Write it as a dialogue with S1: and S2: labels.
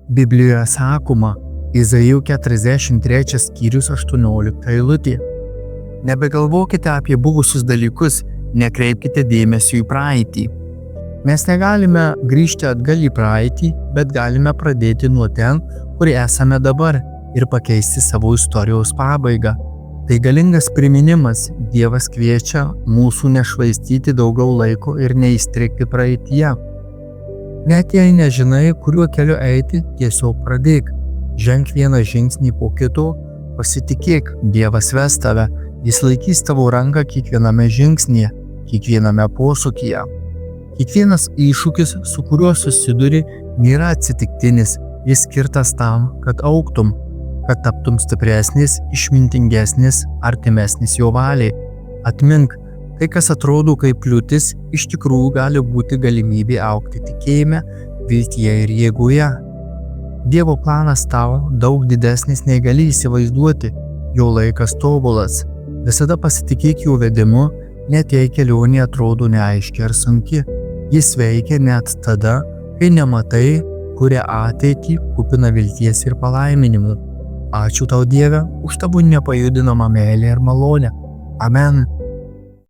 S1: Biblijoje sakoma, Izaijų 43 skyrius 18 eilutė. Nebegalvokite apie buvusius dalykus, nekreipkite dėmesio į praeitį. Mes negalime grįžti atgal į praeitį, bet galime pradėti nuo ten, kur esame dabar ir pakeisti savo istorijos pabaigą. Tai galingas priminimas, Dievas kviečia mūsų nešvaistyti daugiau laiko ir neįstrigti praeityje. Net jei nežinai, kuriuo keliu eiti, tiesiog pradėk. Ženk vieną žingsnį po kito, pasitikėk, Dievas ves tave, Jis laikys tavo ranką kiekviename žingsnyje, kiekviename posūkyje. Kiekvienas iššūkis, su kuriuo susiduri, nėra atsitiktinis, jis skirtas tam, kad augtum, kad taptum stipresnis, išmintingesnis, artimesnis jo valiai. Atmink, tai kas atrodo kaip kliūtis, iš tikrųjų gali būti galimybė augti tikėjime, viltyje ir jėgoje. Dievo planas tau daug didesnis nei gali įsivaizduoti, jo laikas tobulas. Visada pasitikėk jo vedimu, net jei kelionė atrodo neaiški ar sunki. Jis veikia net tada, kai nematai, kuria ateitį kupina vilties ir palaiminimų. Ačiū tau, Dieve, už tavo nepajudinamą meilę ir malonę. Amen.